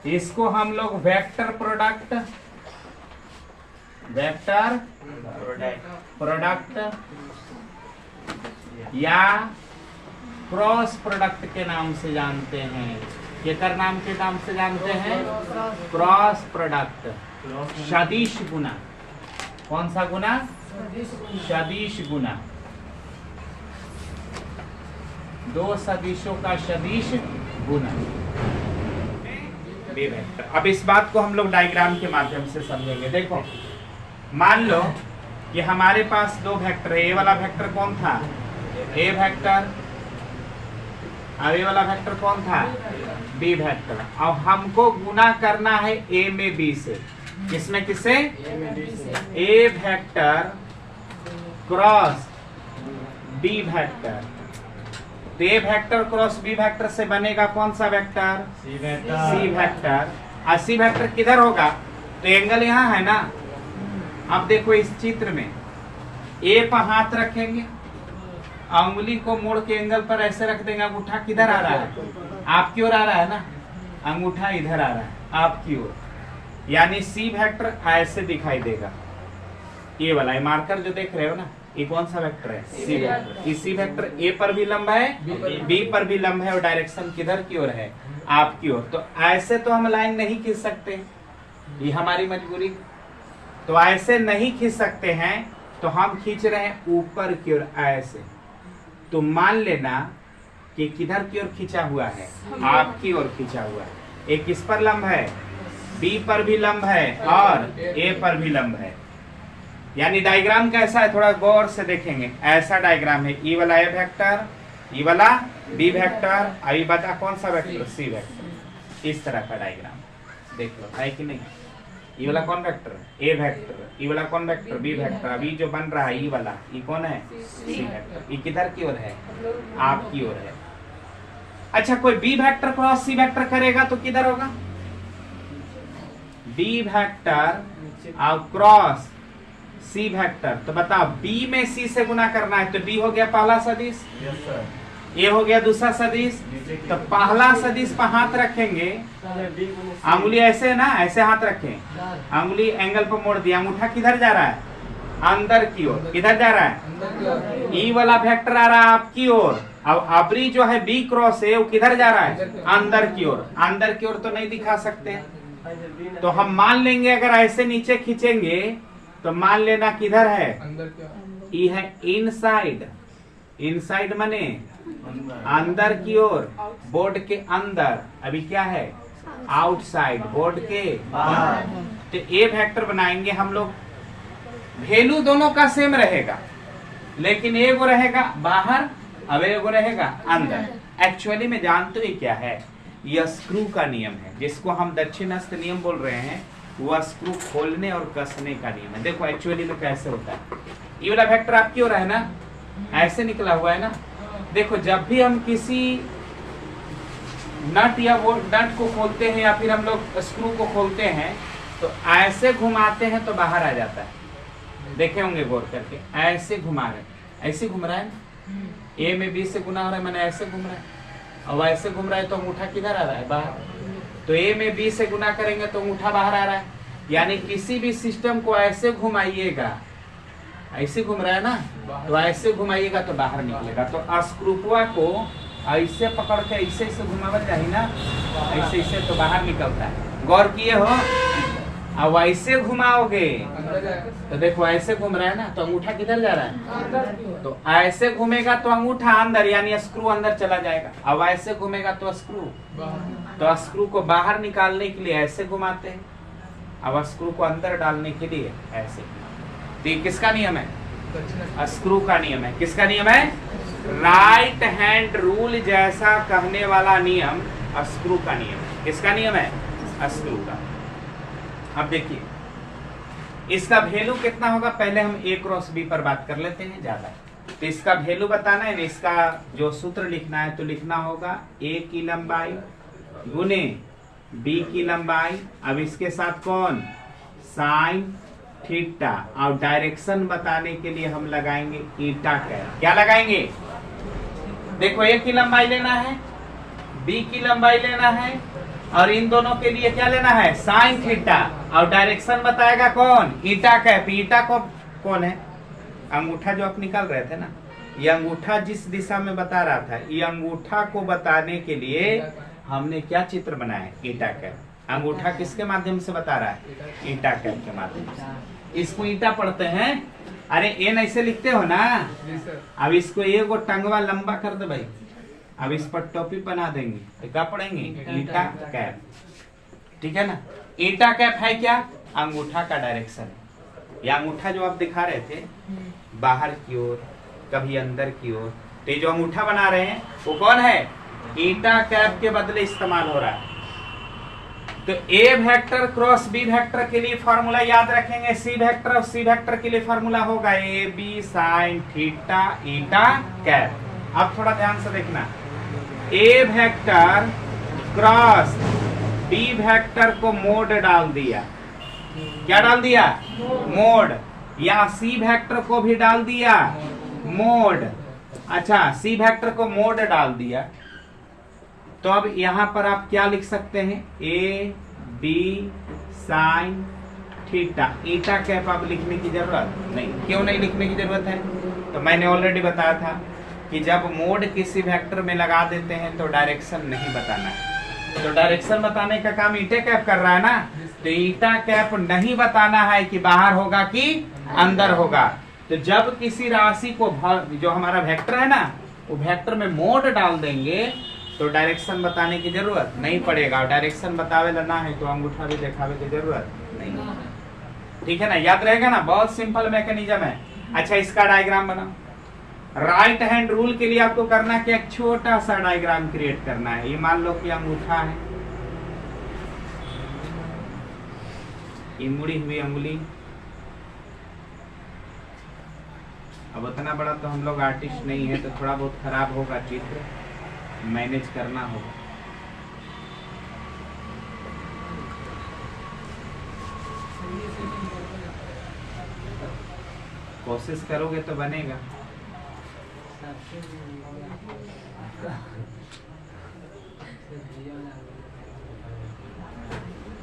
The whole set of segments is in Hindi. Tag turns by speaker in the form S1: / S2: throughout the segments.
S1: इसको हम लोग वेक्टर प्रोडक्ट या क्रॉस प्रोडक्ट के नाम से जानते हैं। केकर नाम के नाम से जानते हैं? Cross product. सदिश गुना। कौन सा गुना? सदिश गुना। दो सदिशों का सदिश गुना। B vector. अब इस बात को हम लोग डायग्राम के माध्यम से समझेंगे। देखो, मान लो कि हमारे पास दो वेक्टर है। ए वाला वेक्टर कौन था? A vector. अब ए वाला वेक्टर कौन था? B vector. अब हमको गुना करना है ए में बी से। किसमें किससे? ए वेक्टर क्रॉस बी वेक्टर। तो A vector cross B vector से बनेगा कौन सा वेक्टर? C vector. और सी वेक्टर किधर होगा? तो एंगल यहाँ है ना। अब देखो इस चित्र में ए पर हाथ रखेंगे, अंगुली को मोड़ के एंगल पर ऐसे रख देंगे। अंगूठा किधर आ रहा है? आपकी ओर आ रहा है ना। अंगूठा इधर आ रहा है आपकी ओर, यानी सी वेक्टर ऐसे दिखाई देगा। ये वाला मार्कर जो देख रहे हो ना, ये कौन सा वेक्टर है? C vector. इसी वेक्टर ए पर भी लंब है, बी पर भी लंब है, और डायरेक्शन किधर की ओर है? आपकी ओर। तो ऐसे तो हम लाइन नहीं खींच सकते, ये हमारी मजबूरी। तो ऐसे नहीं खींच सकते हैं, तो हम खींच रहे हैं ऊपर की ओर ऐसे। तो मान लेना कि किधर की ओर खींचा हुआ है? आपकी ओर खींचा हुआ है। एक किस पर लंब है? बी पर भी लंब है और ए पर भी लंब है। यानी डायग्राम कैसा है? थोड़ा गौर से देखेंगे। ऐसा डायग्राम है। ई वाला ए वेक्टर, ई वाला बी वेक्टर, अभी बता कौन सा वेक्टर? C vector. इस तरह का डायग्राम देख लो, है कि नहीं? ई वाला कौन वेक्टर? ए वेक्टर। ई वाला कौन वेक्टर? B vector. अभी जो बन रहा है ई वाला, ई कौन है? C vector. ई किधर की ओर है? आपकी ओर है। अच्छा, कोई B vector cross C vector करेगा तो किधर होगा? बी वेक्टर और क्रॉस सी वेक्टर। तो बताओ, बी में सी से गुना करना है, तो बी हो गया पहला सदिश, ये हो गया दूसरा सदिश। तो पहला सदिश पर हाथ रखेंगे, अंगुली ऐसे है ना, ऐसे हाथ रखें, अंगुली एंगल पर मोड़ दिया। अंगूठा किधर जा रहा है? अंदर की ओर। किधर जा रहा है? ई वाला वेक्टर आ रहा है आपकी ओर। अब अबरी जो है बी क्रॉस है, वो किधर जा रहा है? अंदर की ओर। अंदर की ओर तो नहीं दिखा सकते, तो हम मान लेंगे अगर ऐसे नीचे खींचेंगे तो मान लेना किधर है? ई है इनसाइड। इनसाइड माने अंदर की ओर, बोर्ड के अंदर। अभी क्या है? आउटसाइड, बोर्ड के बाहर। तो ए वेक्टर बनाएंगे हम लोग। वैल्यू दोनों का सेम रहेगा, लेकिन एगो रहेगा बाहर, अब एगो रहेगा अंदर। एक्चुअली में जानते हो क्या है? यह स्क्रू का नियम है, जिसको हम दक्षिणास्थ नियम बोल रहे हैं। वह स्क्रू खोलने और कसने का नियम है। देखो एक्चुअली में कैसे होता है। ये वाला वेक्टर आपकी ओर है ना, ऐसे निकला हुआ है ना। देखो, जब भी हम किसी नट या वो नट को खोलते हैं या फिर हम लोग स्क्रू को खोलते हैं, तो ऐसे घुमाते हैं तो बाहर आ जाता है। देखे होंगे गौर करके, ऐसे घुमा रहे, ऐसे घूम रहा है ना। ए में बी से गुना हो रहा है, मैंने ऐसे घूम रहा है, और ऐसे घूम रहा है तो अंगूठा किधर आ रहा है? बाहर। तो ए में बी से गुना करेंगे तो अंगूठा बाहर आ रहा है। यानी किसी भी सिस्टम को ऐसे घुमाइएगा, ऐसे घूम रहा है ना, तो ऐसे घुमाइएगा तो बाहर निकलेगा। तो स्क्रूपवा को ऐसे पकड़ के ऐसे ऐसे घुमावल जाए ना, ऐसे ऐसे तो बाहर निकलता है। गौर किए हो? अब ऐसे घुमाओगे तो देखो ऐसे घूम रहा है ना, तो अंगूठा किधर जा रहा है? तो ऐसे घूमेगा तो अंगूठा अंदर, यानी स्क्रू अंदर चला जाएगा। अब ऐसे घूमेगा तो स्क्रू को बाहर निकालने के लिए ऐसे घुमाते हैं, अब स्क्रू को अंदर डालने के लिए ऐसे। तो ये किसका नियम है? स्क्रू का नियम है। किसका नियम है? राइट हैंड रूल जैसा कहने वाला नियम स्क्रू का नियम है। किसका नियम है? स्क्रू का। अब देखिए इसका वैल्यू कितना होगा, पहले हम ए क्रॉस बी पर बात कर लेते हैं ज्यादा। तो इसका वैल्यू बताना है, इसका जो सूत्र लिखना है तो लिखना होगा ए की लंबाई गुने बी की लंबाई। अब इसके साथ कौन? Sine theta. और डायरेक्शन बताने के लिए हम लगाएंगे ईटा कैर। क्या लगाएंगे? देखो ए की लंबाई लेना है, बी की लंबाई लेना है और इन दोनों के लिए क्या लेना है, साइन थीटा, और डायरेक्शन बताएगा कौन, ईटा कैप। ईटा को कौन है, अंगूठा जो आप निकाल रहे थे ना, ये अंगूठा जिस दिशा में बता रहा था, ये अंगूठा को बताने के लिए हमने क्या चित्र बनाया, ईटा कैप। अंगूठा किसके माध्यम से बता रहा है, ईटा कैप के माध्यम से। इसको ईटा पढ़ते हैं, अरे एन ऐसे लिखते हो ना। अब इसको एक वो टंगवा लंबा कर दे भाई, अब इस पर टोपी बना देंगे तो क्या पढ़ेंगे, ईटा कैप, ठीक है ना। ईटा कैप है क्या, अंगूठा का डायरेक्शन। ये अंगूठा जो आप दिखा रहे थे बाहर की ओर, कभी अंदर की ओर, तो ये जो अंगूठा बना रहे हैं वो कौन है, ईटा कैप के बदले इस्तेमाल हो रहा है। तो A vector cross B vector के लिए फॉर्मूला याद रखेंगे, सी वेक्टर और सी वेक्टर के लिए फॉर्मूला होगा A B sine theta eta cap. अब थोड़ा ध्यान से देखना, A vector cross B vector को मोड डाल दिया, क्या डाल दिया, मोड, या सी वेक्टर को भी डाल दिया मोड। अच्छा, सी वेक्टर को मोड डाल दिया, तो अब यहां पर आप क्या लिख सकते हैं, A B sine theta eta cap. आप लिखने की जरूरत नहीं, क्यों नहीं लिखने की जरूरत है, तो मैंने ऑलरेडी बताया था कि जब मोड किसी वेक्टर में लगा देते हैं तो डायरेक्शन नहीं बताना है। तो डायरेक्शन बताने का काम ईटा कैप कर रहा है ना, तो ईटा कैप नहीं बताना है कि बाहर होगा कि अंदर होगा। तो जब किसी राशि को जो हमारा वेक्टर है ना, वो वेक्टर में मोड डाल देंगे तो डायरेक्शन बताने की जरूरत नहीं पड़ेगा। डायरेक्शन बतावे लेना है तो अंगूठा भी दिखावे की जरूरत नहीं, ठीक है ना, याद रहेगा ना, बहुत सिंपल मैकेनिज्म है। अच्छा, इसका डायग्राम बनाओ। राइट हैंड रूल के लिए आपको करना क्या, एक छोटा सा डायग्राम क्रिएट करना है। ये मान लो कि अंगूठा है, ये मुड़ी हुई अंगुली। अब उतना बड़ा तो हम लोग आर्टिस्ट नहीं है, तो थोड़ा बहुत खराब होगा चित्र, मैनेज करना होगा। कोशिश करोगे तो बनेगा।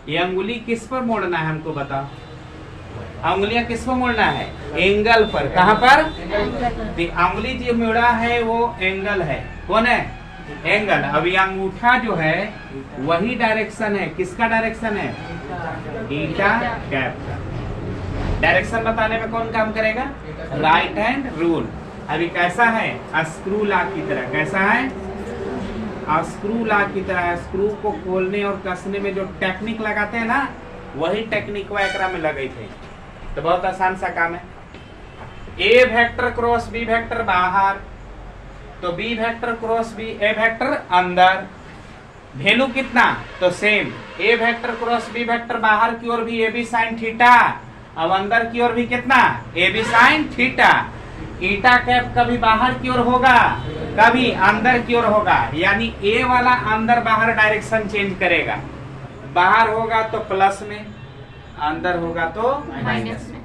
S1: ये अंगुली किस पर मोड़ना है हमको बताओ, अंगुलियां किस पर मोड़ना है, एंगल पर। कहां पर, अंगुली जो मुड़ा है वो एंगल है, कौन है, एंगल। अब ये अंगूठा जो है वही डायरेक्शन है, किसका डायरेक्शन है, ईटा कैप का। डायरेक्शन बताने में कौन काम करेगा, राइट हैंड रूल। अभी कैसा है, स्क्रू लॉक की तरह, कैसा है, स्क्रू लॉक की तरह। स्क्रू को खोलने और कसने में जो टेक्निक लगाते हैं ना, वही टेक्निक एकरा में लगे थे। तो बहुत आसान सा काम है। ए वेक्टर क्रॉस बी वेक्टर बाहर, तो बी वेक्टर क्रॉस बी ए वेक्टर अंदर। वैल्यू कितना, तो सेम। ए वेक्टर क्रॉस बी वेक्टर बाहर की ओर भी ए बी साइन थीटा, अब अंदर की ओर भी कितना, A B sine theta. Eta cap कभी बाहर की ओर होगा, कभी अंदर की ओर होगा, यानी ए वाला अंदर बाहर डायरेक्शन चेंज करेगा। बाहर होगा तो प्लस में, अंदर होगा तो माइनस में।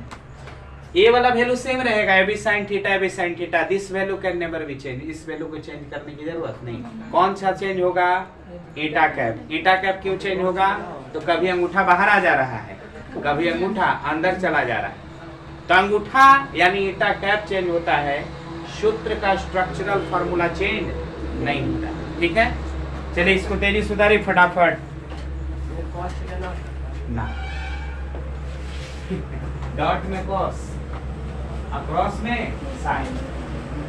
S1: ए वाला वैल्यू सेम रहेगा, A B sine theta, A B sine theta. This value can never be change, इस वैल्यू को चेंज करने की जरूरत नहीं। कौन सा चेंज होगा, ईटा कैप। ईटा कैप क्यों चेंज होगा, तो कभी अंगूठा बाहर आ जा रहा है, कभी अंगूठा अंदर चला जा रहा है। तो अंगूठा यानी ईटा कैप चेंज होता है, सूत्र का स्ट्रक्चरल फॉर्मूला चेंज नहीं होता। ठीक है, चलिए इसको तेजी सुधारी फटाफट ना। डॉट में कॉस, अक्रॉस में साइन।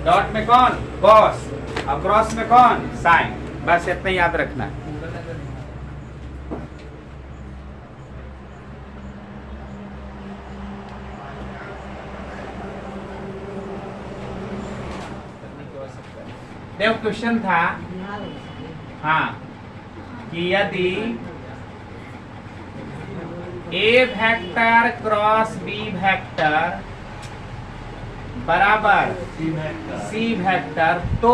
S1: डॉट में कौन, कॉस, अक्रॉस में कौन, साइन। बस इतना याद रखना है। देखो क्वेश्चन था, हाँ, कि यदि A vector cross B vector बराबर सी वेक्टर, तो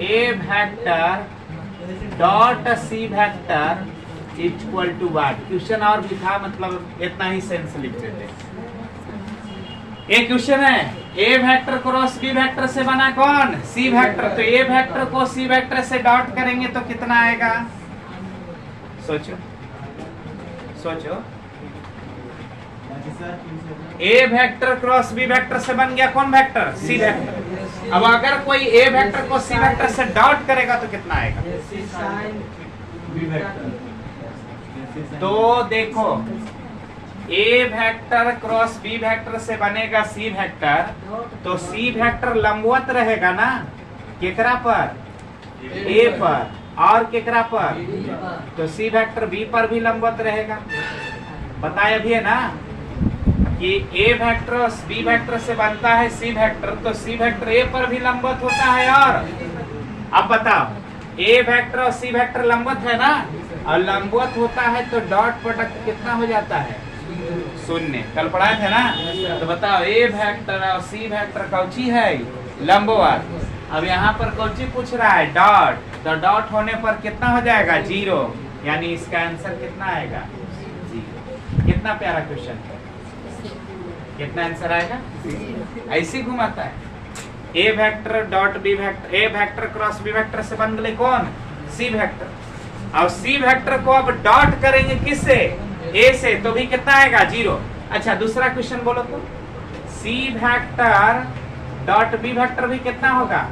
S1: A vector dot C vector equal to what. Question और भी था, मतलब इतना ही सेंस लिख देते। एक क्वेश्चन है, ए वेक्टर क्रॉस बी वेक्टर से बना कौन? सी वेक्टर। तो ए वेक्टर को सी वेक्टर से डॉट करेंगे तो कितना आएगा? सोचो सोचो। ए वेक्टर क्रॉस बी वेक्टर से बन गया कौन वेक्टर? C vector. अब अगर कोई ए वेक्टर को सी वेक्टर से डॉट करेगा तो कितना आएगा? तो देखो, ए वेक्टर क्रॉस बी वेक्टर से बनेगा सी वेक्टर, तो सी वेक्टर लंबवत रहेगा ना केकरा पर? ए पर। और केकरा पर? तो सी वेक्टर बी पर भी लंबवत रहेगा। बताया भी है ना कि ए वेक्टर बी वेक्टर से बनता है सी वेक्टर, तो सी वेक्टर ए पर भी लंबवत होता है। और अब बताओ, ए वेक्टर और सी वेक्टर लंबवत है ना, और लंबवत होता है तो डॉट प्रोडक्ट कितना हो जाता है? शून्य। कल पढ़ाए थे ना। तो बताओ, ए वेक्टर और सी वेक्टर कौची है? लंबवत। अब यहाँ पर कौची पूछ रहा है? डॉट। तो डॉट होने पर कितना हो जाएगा? 0। यानी इसका आंसर कितना आएगा? 0। कितना प्यारा क्वेश्चन है। कितना आंसर आएगा? ऐसे घुमाता है। ए वेक्टर डॉट बी वेक्टर, ए वेक्टर क्रॉस बी वेक्टर से बन गए कौन? C vector. और सी वेक्टर को अब डॉट करेंगे किससे? ए से, तो भी कितना आएगा? 0। अच्छा, दूसरा क्वेश्चन बोलो तो, C vector dot B vector भी कितना होगा?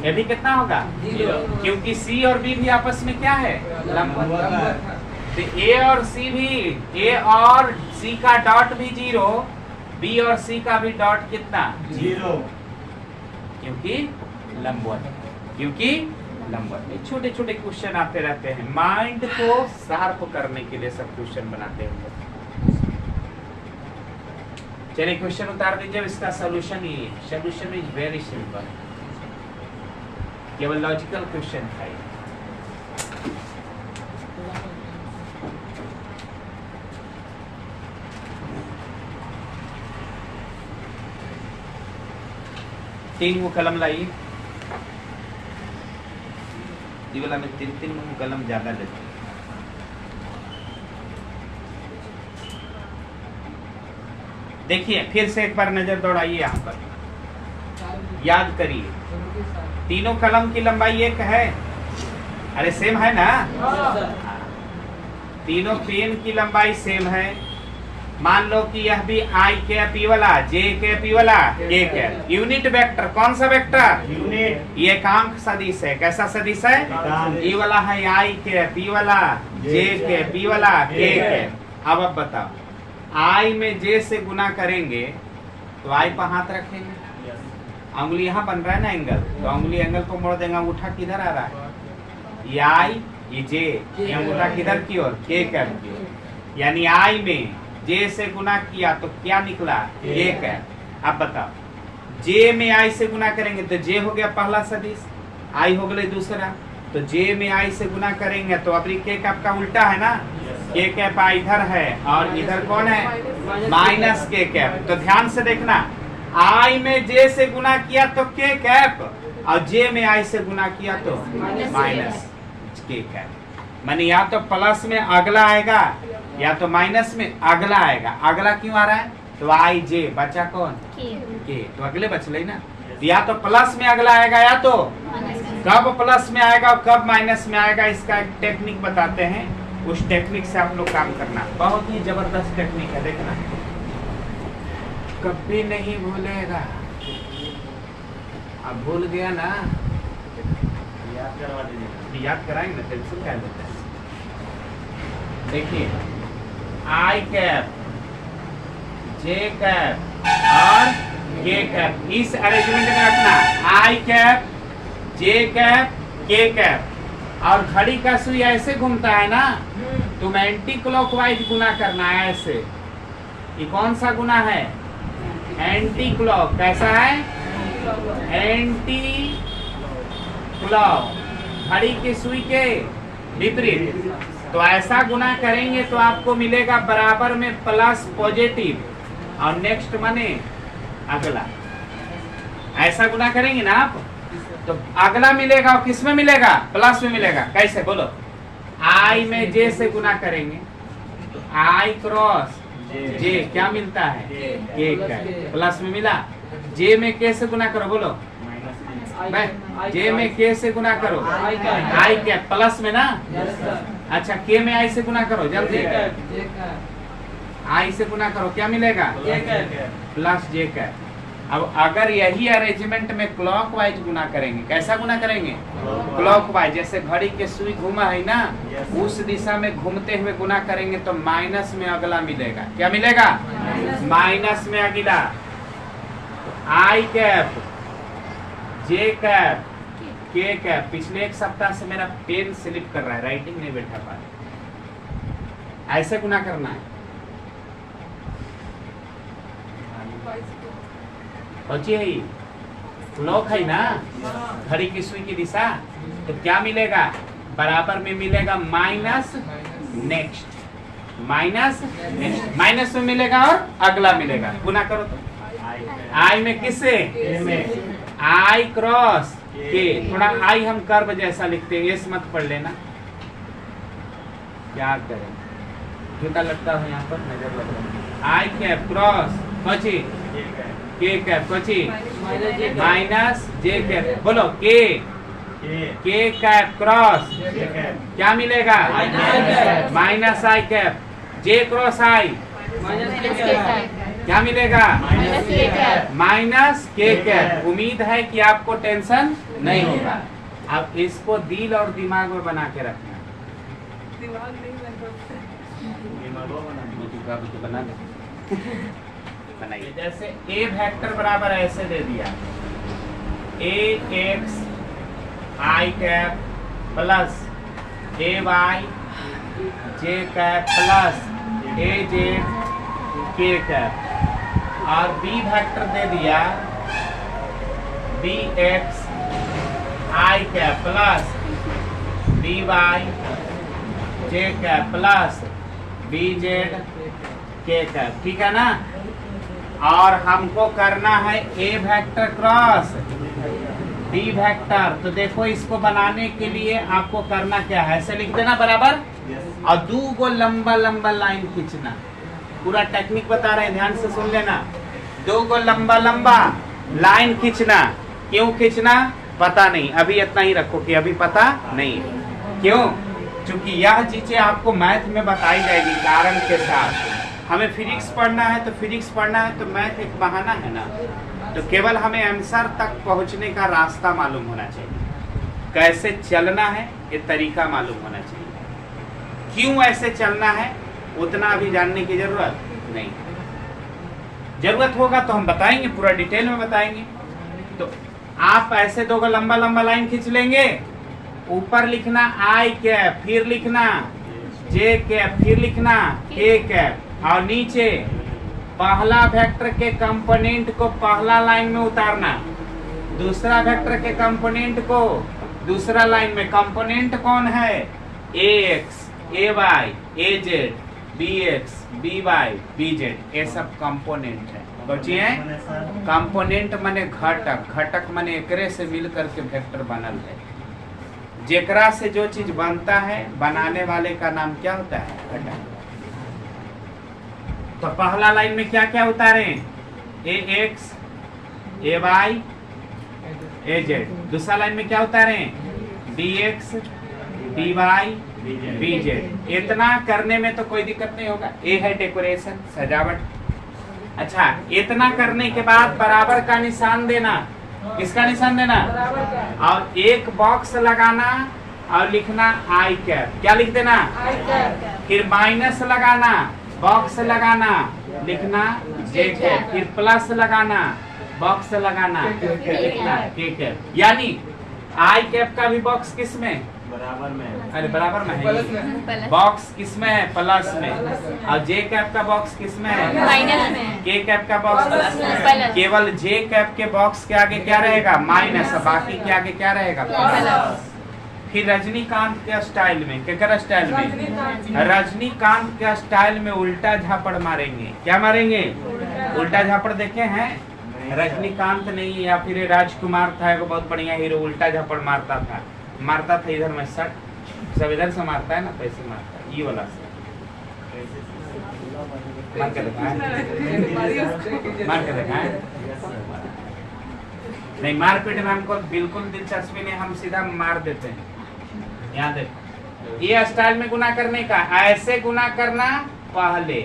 S1: ये भी कितना होगा? 0। क्योंकि सी और बी भी आपस में क्या है? लंबवत। तो ए और सी भी, ए और सी का डॉट भी 0, बी और सी का भी डॉट कितना? 0। क्योंकि लंबवत। क्योंकि लंबवत। छोटे छोटे क्वेश्चन आते रहते हैं, माइंड को शार्प करने के लिए सब क्वेश्चन बनाते हैं। चलिए क्वेश्चन उतार दीजिए। इसका सोल्यूशन ये है। सोल्यूशन इज वेरी सिंपल, केवल लॉजिकल क्वेश्चन था। तीन वो कलम लाइए। ये वाला में तीन वो कलम ज्यादा लेते हैं। देखिए, फिर से एक बार नजर दौड़ाइए यहाँ पर, याद करिए। तीनों कलम की लंबाई एक है। अरे सेम है ना? तीनों पेन की लंबाई सेम है। मान लो कि यह भी आई कैप ई वाला, जे कैप ई वाला, के कैप। यूनिट वेक्टर कौन सा वेक्टर? यूनिट। ये एकांक सदिश है। कैसा सदिश है? ई वाला है आई कैप, ई वाला जे कैप, ई वाला के कैप। अब बताओ, आई में जे से गुना करेंगे तो आई पर हाथ रखेंगे, अंगुली यहाँ बन रहा है ना एंगल, तो अंगुली एंगल को मोड़ देंगे। अंगूठा किधर आ रहा है? ये आई, ये जे, ये अंगूठा किधर की ओर? के कैप की ओर। यानी आई में जे से गुना किया तो क्या निकला? के कैप। अब बताओ, जे में आई से गुना करेंगे तो जे हो गया पहला सदिश, आई हो गया दूसरा। तो जे में आई से गुना करेंगे तो अब के कैप का उल्टा है ना, के कैप इधर है और इधर कौन है? माइनस के कैप। तो ध्यान से देखना, आई में जे से गुना किया तो के कैप, और जे में आई से गुना किया तो माइनस के कैप। माने या तो प्लस में अगला आएगा या तो माइनस में अगला आएगा। अगला क्यों आ रहा है? तो आई जे, बचा कौन? के। तो अगले बचले ना। या तो प्लस में अगला आएगा या तो कब प्लस में आएगा और कब माइनस में आएगा, इसका एक टेक्निक बताते हैं। उस टेक्निक से आप लोग काम करना, बहुत ही जबरदस्त टेक्निक है, देखना कभी नहीं भूलेगा। अब भूल गया ना, याद करवा दीजिए। याद कराएंगे ना, टेंशन क्या लेते हैं। देखिए, आई कैप, जे कैप और के कैप, इस अरेंजमेंट में रखना। आई कैप, जे कैप, के कैप। और घड़ी का सुई ऐसे घूमता है ना, तुम एंटी क्लॉकवाइज गुना करना है ऐसे। ये कौन सा गुना है? Anti clock. कैसा है? एंटी क्लॉक, घड़ी की सुई के विपरीत। तो ऐसा गुना करेंगे तो आपको मिलेगा बराबर में प्लस पॉजिटिव, और नेक्स्ट माने अगला। ऐसा गुना करेंगे ना आप तो अगला मिलेगा, और किस में मिलेगा? प्लस में मिलेगा। कैसे बोलो? आई में जे से गुना करेंगे तो आई क्रॉस जे क्या मिलता है के कैप, प्लस में मिला। जे में के से गुना करो, बोलो जे में के से गुना करो आई कैप, प्लस में ना। अच्छा के में आई से गुना करो जल्दी, आई से गुना करो, क्या मिलेगा प्लस जे कैप। अब अगर यही अरेंजमेंट में क्लॉकवाइज गुना करेंगे, कैसा गुना करेंगे क्लॉकवाइज, जैसे घड़ी के सुई घूमा है ना, उस दिशा में घूमते हुए गुना करेंगे तो माइनस में अगला मिलेगा, क्या मिलेगा माइनस में अगला। आई कैप, जे कैप, के कैप। पिछले एक सप्ताह से मेरा पेन स्लिप कर रहा है, राइटिंग नहीं बैठा पा रहा, ऐसे गुना करना है। सोचिए क्लॉक है ना, घड़ी की सुई की दिशा, तो क्या मिलेगा बराबर में मिलेगा minus next, minus next, minus में मिलेगा और अगला मिलेगा। गुना करो तो आई में किससे आई क्रॉस के, थोड़ा आई हम कर्व जैसा लिखते हैं, ये मत पढ़ लेना, क्या करें जूता लगता है यहाँ पर, नजर लग रहा है। आई कैप क्रॉस कोची के कैप, कोची माइनस जे कैप, बोलो के कैप क्रॉस क्या मिलेगा माइनस आई कैप, जे क्रॉस आई क्या मिलेगा माइनस के कैप। उम्मीद है कि आपको टेंशन नहीं होगा। अब इसको दिल और दिमाग में बना के रखना, बना दे बनाइए। जैसे ए वेक्टर बराबर ऐसे दे दिया, ए एक्स आई कैप प्लस ए वाई जे कैप प्लस ए जेड के कैप, और बी वेक्टर दे दिया बी एक्स आई कैप प्लस बी वाई जे कैप प्लस बी जेड के कैप, ठीक है ना। और हमको करना है ए वेक्टर क्रॉस बी वेक्टर, तो देखो इसको बनाने के लिए आपको करना क्या है, ऐसे लिख देना बराबर, और दो गो लंबा लंबा लाइन खींचना। पूरा टेक्निक बता रहे हैं, ध्यान से सुन लेना। दो गो लंबा लंबा लाइन खींचना, क्यों खींचना पता नहीं, अभी इतना ही रखो कि अभी पता नहीं, क्यों, क्योंकि यह चीजें आपको मैथ में बताई जाएगी कारण के साथ। हमें फिजिक्स पढ़ना है तो फिजिक्स पढ़ना है तो मैथ एक बहाना है ना, तो केवल हमें आंसर तक पहुंचने का रास्ता मालूम होना चाहिए, कैसे चलना है ये तरीका मालूम होना चाहिए। क्यों ऐसे चलना है उतना अभी जानने की जरूरत नहीं, जरूरत होगा तो हम बताएंगे, पूरा डिटेल में बताएंगे। तो आप ऐसे दो लंबा लंबा लाइन खींच लेंगे, ऊपर लिखना आई कैप, फिर लिखना जे कैप, फिर लिखना के कैप, और नीचे पहला वेक्टर के कंपोनेंट को पहला लाइन में उतारना, दूसरा वेक्टर के कंपोनेंट को दूसरा लाइन में। कंपोनेंट कौन है A X A Y A Z B X B Y B Z, ये सब कंपोनेंट है। बचिए कंपोनेंट माने घटक, घटक माने एकरे से मिल करके वेक्टर बनल है, जेकरा से जो चीज बनता है बनाने वाले का नाम क्या होता है घटक। तो पहला लाइन में क्या क्या उतारे A X A Y A Z, दूसरा लाइन में क्या उतारे B X B Y B Z. इतना करने में तो कोई दिक्कत नहीं होगा, ए है डेकोरेशन सजावट। अच्छा इतना करने के बाद बराबर का निशान देना, किसका निशान देना, और एक बॉक्स लगाना और लिखना आई कैप, क्या लिख देना आई कैप, फिर माइनस लगाना, बॉक्स लगाना, लिखना जे कैप, फिर प्लस लगाना, बॉक्स लगाना, लिखना के कैप। यानी आई कैप का भी बॉक्स किस में बराबर में, अरे बराबर में है, बॉक्स किस में है प्लस में, और जे कैप का बॉक्स किस में है माइनस में, के कैप का बॉक्स, केवल जे कैप के बॉक्स के आगे क्या रहेगा माइनस, बाकी के आगे क्या रहेगा प्लस। फिर रजनीकांत के स्टाइल में, क्या स्टाइल में, रजनीकांत के स्टाइल में उल्टा झापड़ मारेंगे, क्या मारेंगे उल्टा झापड़। देखे हैं रजनीकांत नहीं या फिर राजकुमार था, एक बहुत बढ़िया हीरो, उल्टा झापड़ मारता था इधर में सट, सब इधर से मारता है ना, पैसे मारता है, ये वाला से मार के दिखाएं, मार के दिखाएं। नहीं, मारपीट में हमको बिल्कुल दिलचस्पी नहीं, हम सीधा मार देते हैं। यहाँ देखो, ये स्टाइल में गुना करने का, ऐसे गुना करना पहले,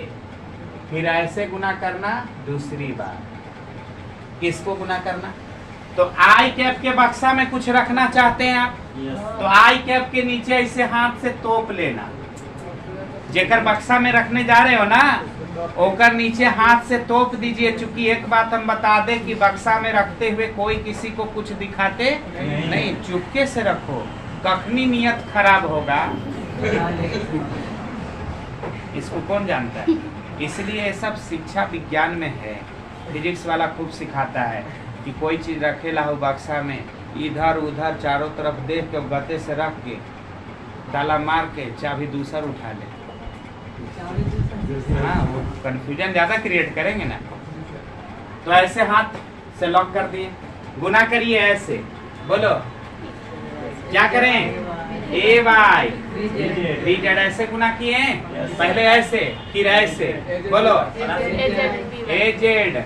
S1: फिर ऐसे गुना करना दूसरी बार। किसको गुना करना? तो आई कैप के बक्सा में कुछ रखना चाहते हैं आप, तो आई कैप के नीचे ऐसे हाथ से तोप लेना। जेकर बक्सा में रखने जा रहे हो ना, ओकर नीचे हाथ से तोप दीजिए। चूंकि एक बात हम बता दें कि बक्सा में रखते हुए कोई किसी को कुछ दिखाते नहीं, चुपके से रखो, कखनी नियत खराब होगा इसको कौन जानता है। इसलिए ये सब शिक्षा विज्ञान में है। फिजिक्स वाला खूब सिखाता है कि कोई चीज रखेला हो बक्सा में, इधर उधर चारों तरफ देख के गते से रख के ताला मार के चाबी दूसर उठा ले। हाँ, वो कंफ्यूजन ज्यादा क्रिएट करेंगे ना। तो ऐसे हाथ से लॉक कर दिए, गुना करिए ऐसे। बोलो क्या करें? ए वाई बी जेड ऐसे गुना किए, पहले ऐसे फिर ऐसे। बोलो ए जेड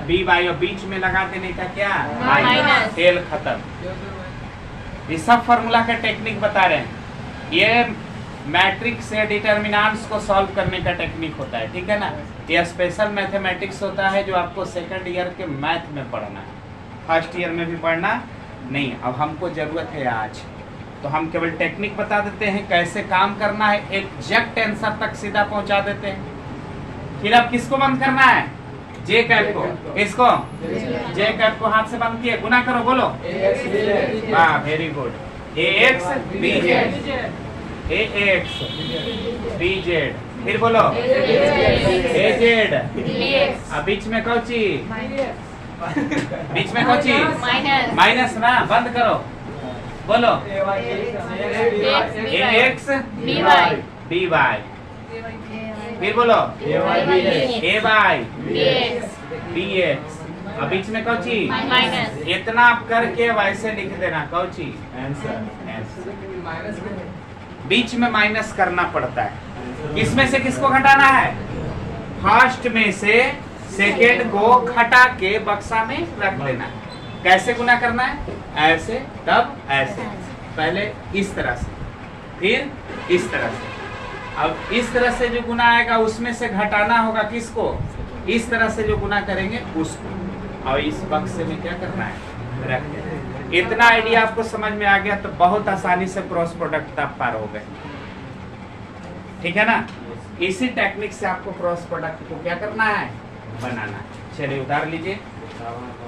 S1: बी वाई, और बीच में लगा देने का क्या? माइनस। खेल खत्म। ये सब फॉर्मूला का टेक्निक बता रहे हैं। ये मैट्रिक्स से डिटर्मिनेंट्स को सॉल्व करने का टेक्निक होता है, ठीक है ना। ये स्पेशल मैथमेटिक्स होता है जो आपको सेकंड ईयर के मैथ में पढ़ना है, फर्स्ट ईयर में भी पढ़ना नहीं। अब हमको जरूरत है आज, तो हम केवल टेक्निक बता देते हैं कैसे काम करना है, एग्जैक्ट आंसर तक सीधा पहुंचा देते हैं। फिर अब किसको बंद करना है? जे कैप को। किसको? जे कैप को हाथ से बंद किए, गुना करो। बोलो वाह, वेरी गुड। ए एक्स बी जेड, ए एक्स बी जेड, फिर बोलो ए जेड। अब बीच में कौची? बीच में कौची? माइनस ना, बंद करो। बोलो ए एक्स बी वाई, फिर बोलो ए वाई बी एक्स। अब बीच में कौची? माइनस। इतना आप करके वैसे लिख देना कौची? आंसर। बीच में माइनस करना पड़ता है। किसमें से किसको घटाना है? फर्स्ट में से सेकेंड को घटा के बक्सा में रख देना। कैसे गुना करना है? ऐसे, तब ऐसे। पहले इस तरह से, फिर इस तरह से। अब इस तरह से जो गुना आएगा उसमें से घटाना होगा किसको? इस तरह से जो गुना करेंगे उसको। और इस बक्से में क्या करना है? रख देना। इतना आइडिया आपको समझ में आ गया तो बहुत आसानी से क्रॉस प्रोडक्ट तक पार हो गए, ठीक है ना। इसी टेक्निक से आपको क्रॉस प्रोडक्ट को क्या करना है? बनाना। चलिए उतार लीजिए।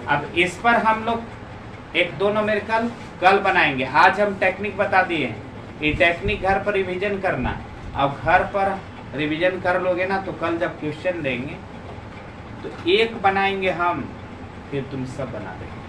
S1: अब इस पर हम लोग एक दो न्यूमेरिकल कल बनाएंगे। आज हम टेक्निक बता दिए हैं, ये टेक्निक घर पर रिवीजन करना। अब घर पर रिवीजन कर लोगे ना तो कल जब क्वेश्चन देंगे तो एक बनाएंगे हम, फिर तुम सब बना देंगे।